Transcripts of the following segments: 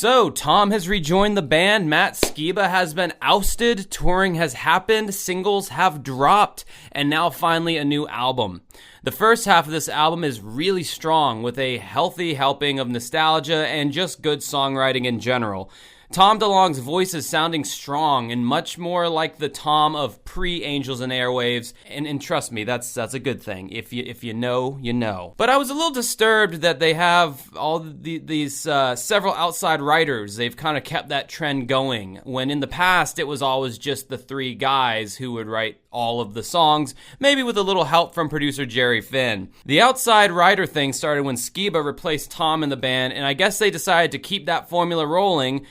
So, Tom has rejoined the band, Matt Skiba has been ousted, touring has happened, singles have dropped, and now finally a new album. The first half of this album is really strong, with a healthy helping of nostalgia and just good songwriting in general. Tom DeLonge's voice is sounding strong and much more like the Tom of pre-Angels and Airwaves, and trust me, that's a good thing. If you know, you know. But I was a little disturbed that they have all these several outside writers. They've kind of kept that trend going, when in the past it was always just the three guys who would write all of the songs, maybe with a little help from producer Jerry Finn. The outside writer thing started when Skiba replaced Tom in the band, and I guess they decided to keep that formula rolling.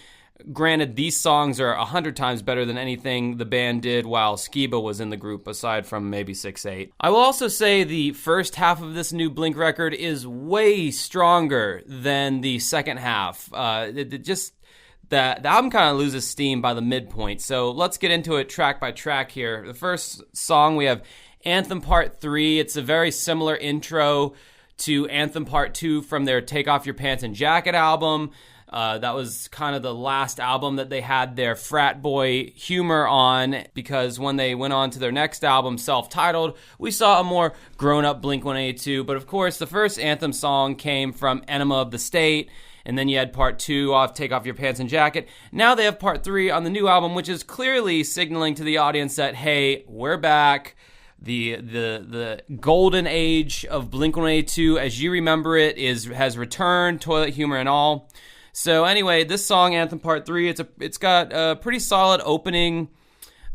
Granted, these songs are 100 times better than anything the band did while Skiba was in the group, aside from maybe 6-8. I will also say the first half of this new Blink record is way stronger than the second half. The album kind of loses steam by the midpoint, so let's get into it track by track here. The first song, we have Anthem Part 3. It's a very similar intro to Anthem Part 2 from their Take Off Your Pants and Jacket album. That was kind of the last album that they had their frat boy humor on, because when they went on to their next album, self-titled, we saw a more grown-up Blink-182. But of course, the first Anthem song came from Enema of the State, and then you had Part 2 off Take Off Your Pants and Jacket. Now they have Part 3 on the new album, which is clearly signaling to the audience that, hey, we're back. The golden age of Blink-182, as you remember it, has returned, toilet humor and all. So anyway, this song, Anthem Part 3, it's got a pretty solid opening,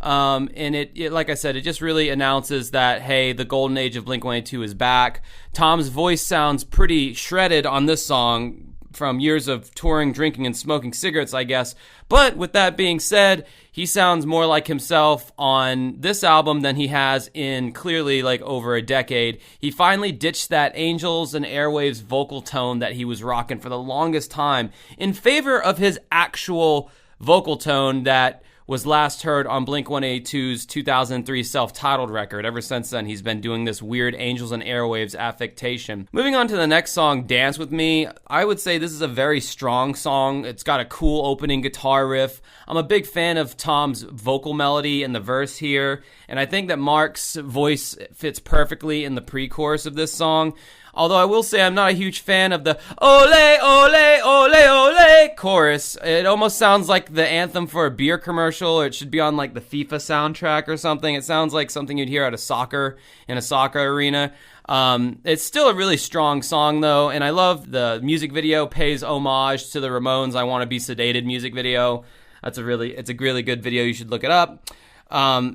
and it, like I said, it just really announces that, hey, the golden age of Blink-182 is back. Tom's voice sounds pretty shredded on this song from years of touring, drinking, and smoking cigarettes, I guess. But with that being said, he sounds more like himself on this album than he has in clearly like over a decade. He finally ditched that Angels and Airwaves vocal tone that he was rocking for the longest time in favor of his actual vocal tone that was last heard on Blink-182's 2003 self-titled record. Ever since then, he's been doing this weird Angels and Airwaves affectation. Moving on to the next song, Dance With Me, I would say this is a very strong song. It's got a cool opening guitar riff. I'm a big fan of Tom's vocal melody in the verse here, and I think that Mark's voice fits perfectly in the pre-chorus of this song. Although I will say I'm not a huge fan of the ole, ole, ole, ole chorus. It almost sounds like the anthem for a beer commercial, or it should be on like the FIFA soundtrack or something. It sounds like something you'd hear in a soccer arena. It's still a really strong song though, and I love the music video pays homage to the Ramones' I Want to Be Sedated music video. It's a really good video. You should look it up.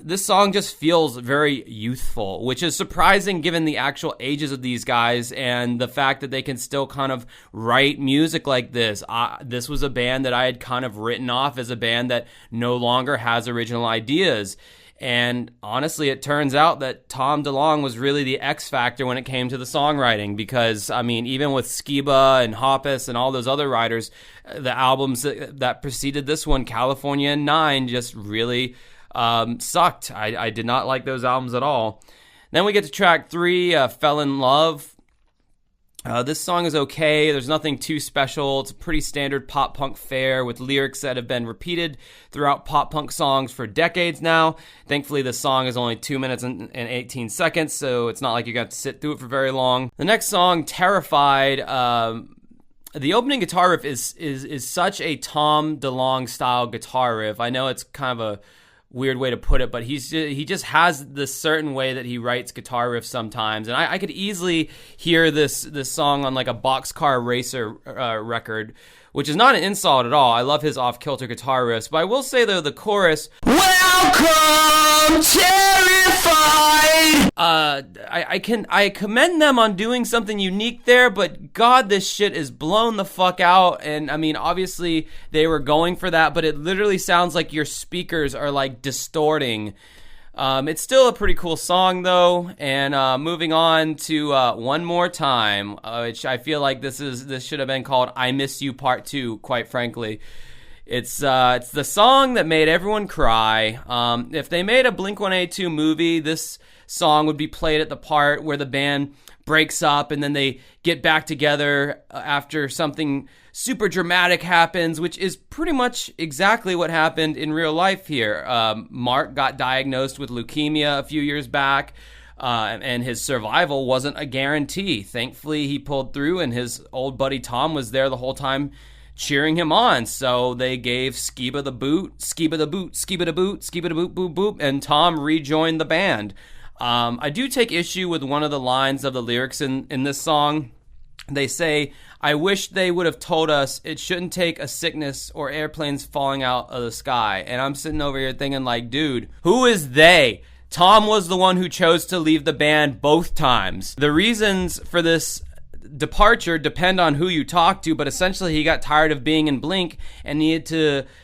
This song just feels very youthful, which is surprising given the actual ages of these guys and the fact that they can still kind of write music like this. This was a band that I had kind of written off as a band that no longer has original ideas. And honestly, it turns out that Tom DeLonge was really the X factor when it came to the songwriting, because, I mean, even with Skiba and Hoppus and all those other writers, the albums that preceded this one, California and 9, just really sucked. I did not like those albums at all. Then we get to track 3, Fell in Love. This song is okay. There's nothing too special. It's a pretty standard pop-punk fare with lyrics that have been repeated throughout pop-punk songs for decades now. Thankfully, this song is only 2 minutes and 18 seconds, so it's not like you got to sit through it for very long. The next song, Terrified, the opening guitar riff is such a Tom DeLonge style guitar riff. I know it's kind of a weird way to put it, but he just has this certain way that he writes guitar riffs sometimes, and I could easily hear this song on like a Boxcar Racer record, which is not an insult at all. I love his off-kilter guitar riffs, but I will say though the chorus, "Welcome, Terrified," I commend them on doing something unique there, but God, this shit is blown the fuck out. And I mean, obviously they were going for that, but it literally sounds like your speakers are like distorting. It's still a pretty cool song though. And moving on to One More Time, which I feel like this should have been called I Miss You Part 2, quite frankly. It's the song that made everyone cry. If they made a Blink-182 movie, this song would be played at the part where the band breaks up and then they get back together after something super dramatic happens, which is pretty much exactly what happened in real life here. Mark got diagnosed with leukemia a few years back, and his survival wasn't a guarantee. Thankfully, he pulled through, and his old buddy Tom was there the whole time cheering him on. So they gave Skiba the boot, Skiba the boot, Skiba the boot, Skiba the boot, boop, boop, and Tom rejoined the band. I do take issue with one of the lines of the lyrics in this song. They say, "I wish they would have told us it shouldn't take a sickness or airplanes falling out of the sky." And I'm sitting over here thinking like, dude, who is they? Tom was the one who chose to leave the band both times. The reasons for this departure depend on who you talk to, but essentially he got tired of being in Blink and he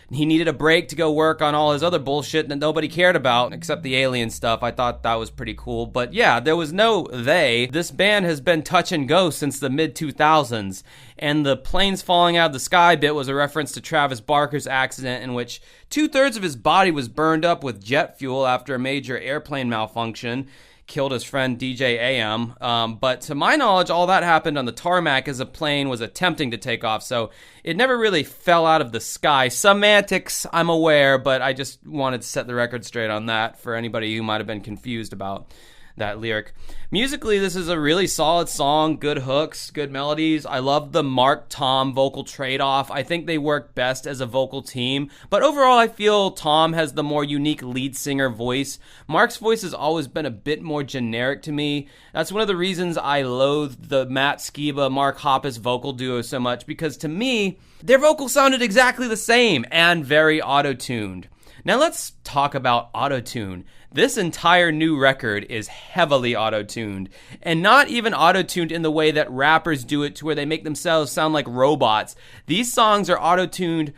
needed a break to go work on all his other bullshit that nobody cared about except the alien stuff. I thought that was pretty cool. But yeah, there was no they. This band has been touch and go since the mid-2000s, and the planes falling out of the sky bit was a reference to Travis Barker's accident in which 2/3 of his body was burned up with jet fuel after a major airplane malfunction. Killed his friend DJ AM. But to my knowledge, all that happened on the tarmac as a plane was attempting to take off, so it never really fell out of the sky. Semantics, I'm aware, but I just wanted to set the record straight on that for anybody who might have been confused about that lyric. Musically, this is a really solid song, good hooks, good melodies. I love the Mark-Tom vocal trade-off. I think they work best as a vocal team, but overall I feel Tom has the more unique lead singer voice. Mark's voice has always been a bit more generic to me. That's one of the reasons I loathe the Matt Skiba, Mark Hoppus vocal duo so much, because to me, their vocals sounded exactly the same and very auto-tuned. Now let's talk about Autotune. This entire new record is heavily auto-tuned, and not even auto-tuned in the way that rappers do it to where they make themselves sound like robots. These songs are auto-tuned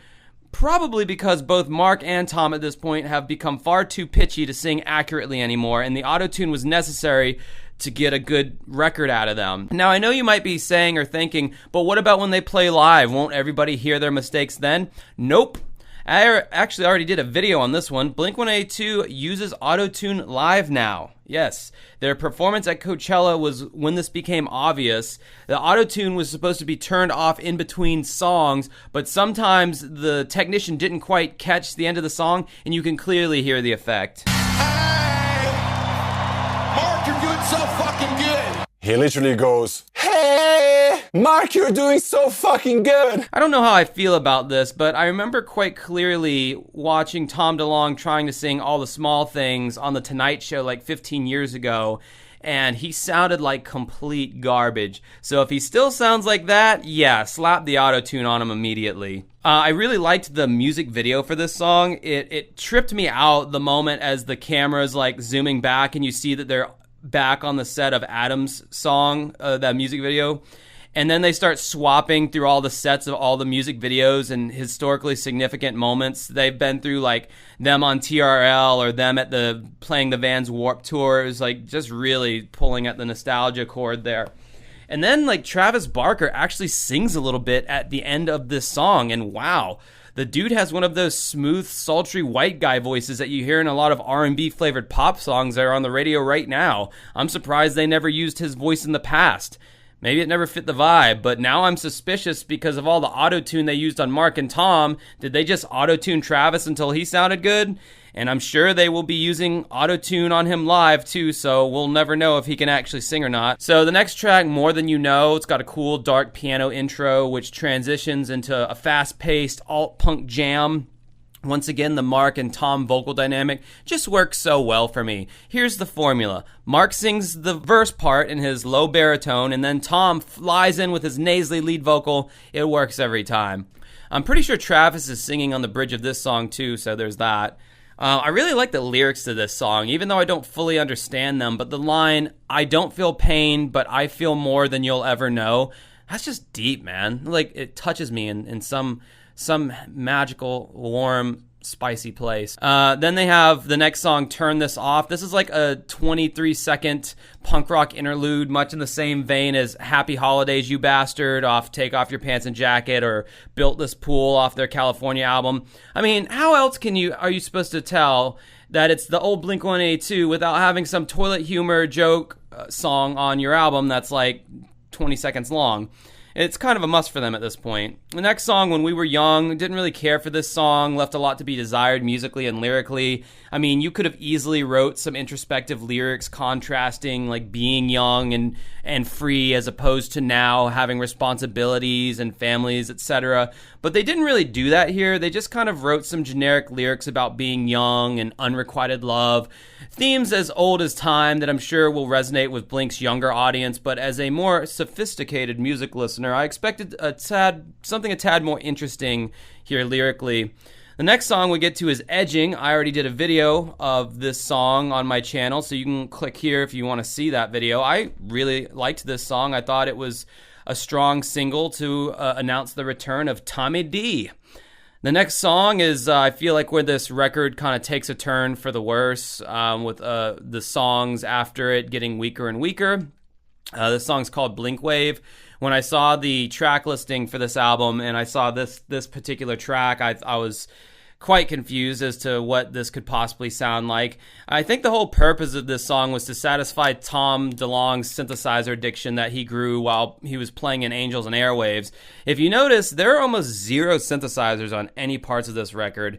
probably because both Mark and Tom at this point have become far too pitchy to sing accurately anymore, and the auto-tune was necessary to get a good record out of them. Now, I know you might be saying or thinking, but what about when they play live? Won't everybody hear their mistakes then? Nope. I actually already did a video on this one. Blink-182 uses Autotune live now. Yes, their performance at Coachella was when this became obvious. The Autotune was supposed to be turned off in between songs, but sometimes the technician didn't quite catch the end of the song, and you can clearly hear the effect. Hey! Mark, you're doing so fucking good! He literally goes, "Hey, Mark, you're doing so fucking good." I don't know how I feel about this, but I remember quite clearly watching Tom DeLonge trying to sing All the Small Things on The Tonight Show like 15 years ago, and he sounded like complete garbage. So if he still sounds like that, yeah, slap the auto-tune on him immediately. I really liked the music video for this song. It tripped me out the moment as the camera's like zooming back and you see that they're back on the set of Adam's song, that music video, and then they start swapping through all the sets of all the music videos and historically significant moments they've been through, like them on TRL or them at playing the Vans Warped Tour. It was like just really pulling at the nostalgia chord there. And then like Travis Barker actually sings a little bit at the end of this song, and wow, the dude has one of those smooth, sultry white guy voices that you hear in a lot of R&B flavored pop songs that are on the radio right now. I'm surprised they never used his voice in the past. Maybe it never fit the vibe, but now I'm suspicious because of all the auto-tune they used on Mark and Tom. Did they just auto-tune Travis until he sounded good? And I'm sure they will be using auto-tune on him live too, so we'll never know if he can actually sing or not. So the next track, More Than You Know, it's got a cool dark piano intro which transitions into a fast-paced alt-punk jam. Once again, the Mark and Tom vocal dynamic just works so well for me. Here's the formula. Mark sings the verse part in his low baritone, and then Tom flies in with his nasally lead vocal. It works every time. I'm pretty sure Travis is singing on the bridge of this song too, so there's that. I really like the lyrics to this song, even though I don't fully understand them, but the line, "I don't feel pain, but I feel more than you'll ever know," that's just deep, man. Like, it touches me in some magical, warm, spicy place. Then they have the next song, Turn This Off. This is like a 23-second punk rock interlude, much in the same vein as Happy Holidays, You Bastard off Take Off Your Pants and Jacket, or Built This Pool off their California album. I mean, how else are you supposed to tell that it's the old Blink-182 without having some toilet humor joke song on your album that's like 20 seconds long? It's kind of a must for them at this point. The next song, When We Were Young, didn't really care for this song, left a lot to be desired musically and lyrically. I mean, you could have easily wrote some introspective lyrics contrasting like being young and free as opposed to now having responsibilities and families, etc. But they didn't really do that here. They just kind of wrote some generic lyrics about being young and unrequited love. Themes as old as time that I'm sure will resonate with Blink's younger audience, but as a more sophisticated music listener, I expected something a tad more interesting here lyrically. The next song we get to is Edging. I already did a video of this song on my channel, so you can click here if you want to see that video. I really liked this song. I thought it was a strong single to announce the return of Tommy D. The next song is, I feel like, where this record kind of takes a turn for the worse, with the songs after it getting weaker and weaker. This song's called Blink Wave. When I saw the track listing for this album and I saw this particular track, I was quite confused as to what this could possibly sound like. I think the whole purpose of this song was to satisfy Tom DeLonge's synthesizer addiction that he grew while he was playing in Angels and Airwaves. If you notice, there are almost zero synthesizers on any parts of this record.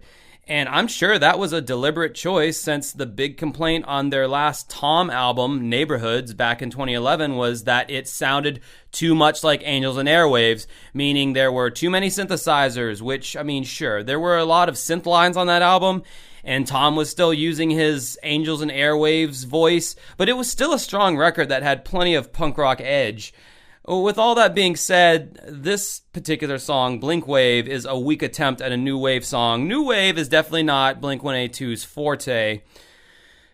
And I'm sure that was a deliberate choice, since the big complaint on their last Tom album, Neighborhoods, back in 2011, was that it sounded too much like Angels and Airwaves, meaning there were too many synthesizers, which, I mean, sure, there were a lot of synth lines on that album, and Tom was still using his Angels and Airwaves voice, but it was still a strong record that had plenty of punk rock edge. With all that being said, this particular song, Blink Wave, is a weak attempt at a new wave song. New wave is definitely not Blink-182's forte.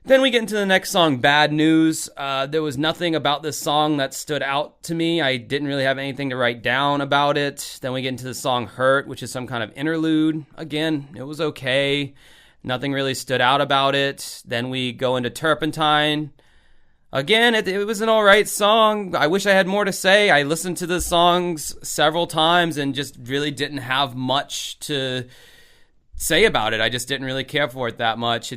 Then we get into the next song, Bad News. There was nothing about this song that stood out to me. I didn't really have anything to write down about it. Then we get into the song Hurt, which is some kind of interlude. Again, it was okay. Nothing really stood out about it. Then we go into Turpentine. Again, it was an alright song. I wish I had more to say. I listened to the songs several times and just really didn't have much to say about it. I just didn't really care for it that much.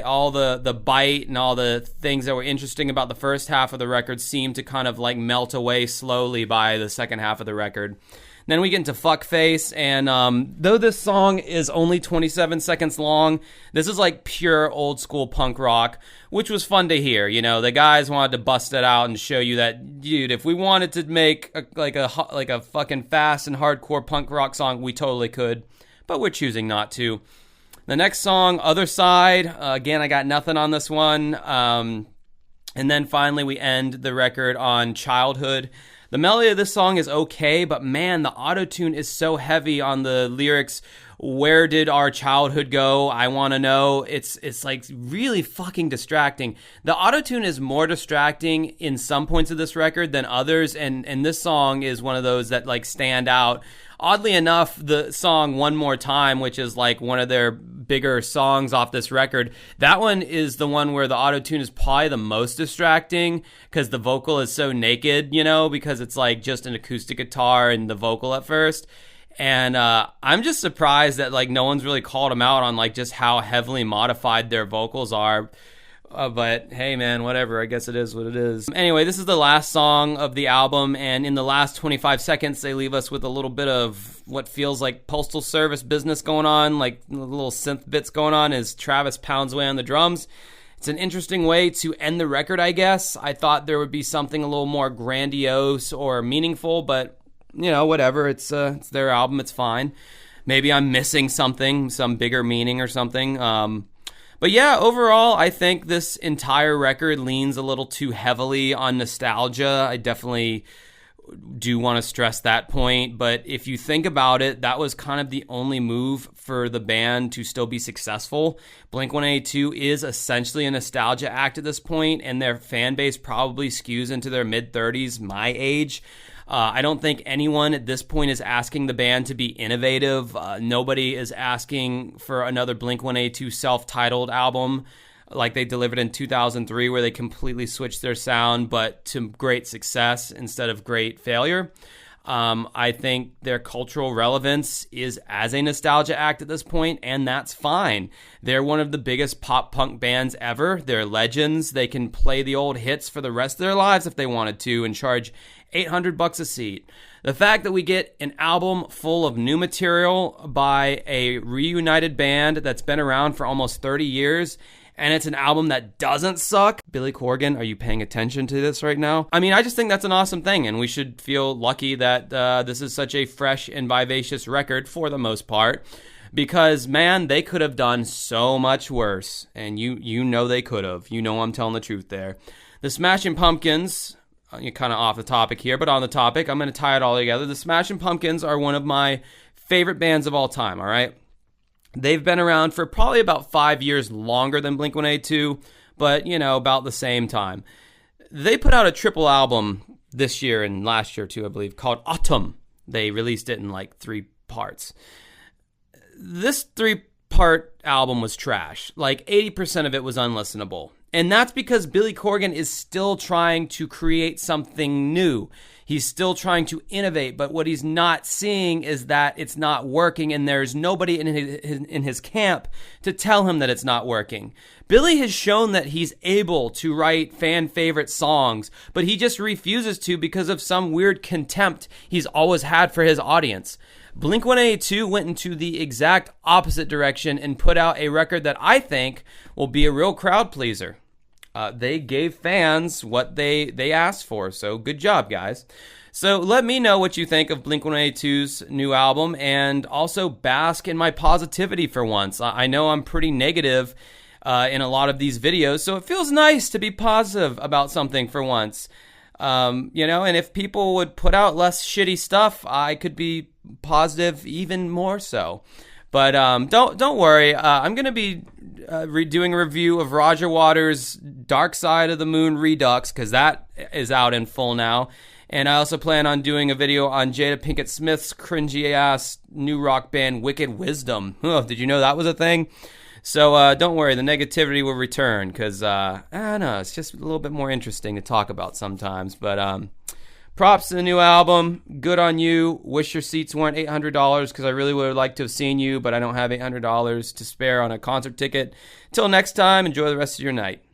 All the bite and all the things that were interesting about the first half of the record seemed to kind of like melt away slowly by the second half of the record. Then we get into Fuckface, and though this song is only 27 seconds long, this is like pure old school punk rock, which was fun to hear. You know, the guys wanted to bust it out and show you that, dude, if we wanted to make a fucking fast and hardcore punk rock song, we totally could, but we're choosing not to. The next song, Other Side, again, I got nothing on this one. And then finally we end the record on Childhood. The melody of this song is okay, but man, the autotune is so heavy on the lyrics. Where did our childhood go? I want to know. It's like really fucking distracting. The autotune is more distracting in some points of this record than others, and this song is one of those that like stand out. Oddly enough, the song One More Time, which is like one of their bigger songs off this record, that one is the one where the autotune is probably the most distracting because the vocal is so naked, you know, because it's like just an acoustic guitar and the vocal at first. And I'm just surprised that like no one's really called them out on like just how heavily modified their vocals are. But hey man, whatever, I guess it is what it is. Anyway, this is the last song of the album, and in the last 25 seconds they leave us with a little bit of what feels like Postal Service business going on, like little synth bits going on as Travis pounds away on the drums. It's an interesting way to end the record, I guess. I thought there would be something a little more grandiose or meaningful, but you know, whatever, it's their album, it's fine. Maybe I'm missing something, some bigger meaning or something. But yeah, overall, I think this entire record leans a little too heavily on nostalgia. I definitely do want to stress that point. But if you think about it, that was kind of the only move for the band to still be successful. Blink-182 is essentially a nostalgia act at this point, and their fan base probably skews into their mid-30s, my age. I don't think anyone at this point is asking the band to be innovative. Nobody is asking for another Blink-182 self-titled album like they delivered in 2003, where they completely switched their sound, but to great success instead of great failure. I think their cultural relevance is as a nostalgia act at this point, and that's fine. They're one of the biggest pop punk bands ever. They're legends. They can play the old hits for the rest of their lives if they wanted to and charge $800 a seat. The fact that we get an album full of new material by a reunited band that's been around for almost 30 years, and it's an album that doesn't suck. Billy Corgan, are you paying attention to this right now? I mean, I just think that's an awesome thing, and we should feel lucky that this is such a fresh and vivacious record for the most part, because, man, they could have done so much worse, and you know they could have. You know I'm telling the truth there. The Smashing Pumpkins, you're kind of off the topic here, but on the topic, I'm going to tie it all together. The Smashing Pumpkins are one of my favorite bands of all time, all right? They've been around for probably about 5 years longer than Blink-182, but, about the same time. They put out a triple album this year and last year too, I believe, called Autumn. They released it in like 3 parts. This 3-part album was trash. Like 80% of it was unlistenable. And that's because Billy Corgan is still trying to create something new. He's still trying to innovate, but what he's not seeing is that it's not working, and there's nobody in his camp to tell him that it's not working. Billy has shown that he's able to write fan-favorite songs, but he just refuses to because of some weird contempt he's always had for his audience. Blink-182 went into the exact opposite direction and put out a record that I think will be a real crowd pleaser. They gave fans what they asked for, so good job, guys. So let me know what you think of Blink-182's new album, and also bask in my positivity for once. I know I'm pretty negative in a lot of these videos, so it feels nice to be positive about something for once. And if people would put out less shitty stuff, I could be positive even more so. But don't worry, I'm going to be doing a review of Roger Waters' Dark Side of the Moon Redux, because that is out in full now. And I also plan on doing a video on Jada Pinkett Smith's cringy-ass new rock band Wicked Wisdom. Did you know that was a thing? So don't worry, the negativity will return, because, I don't know, it's just a little bit more interesting to talk about sometimes. But props to the new album. Good on you. Wish your seats weren't $800, because I really would have liked to have seen you, but I don't have $800 to spare on a concert ticket. Till next time, enjoy the rest of your night.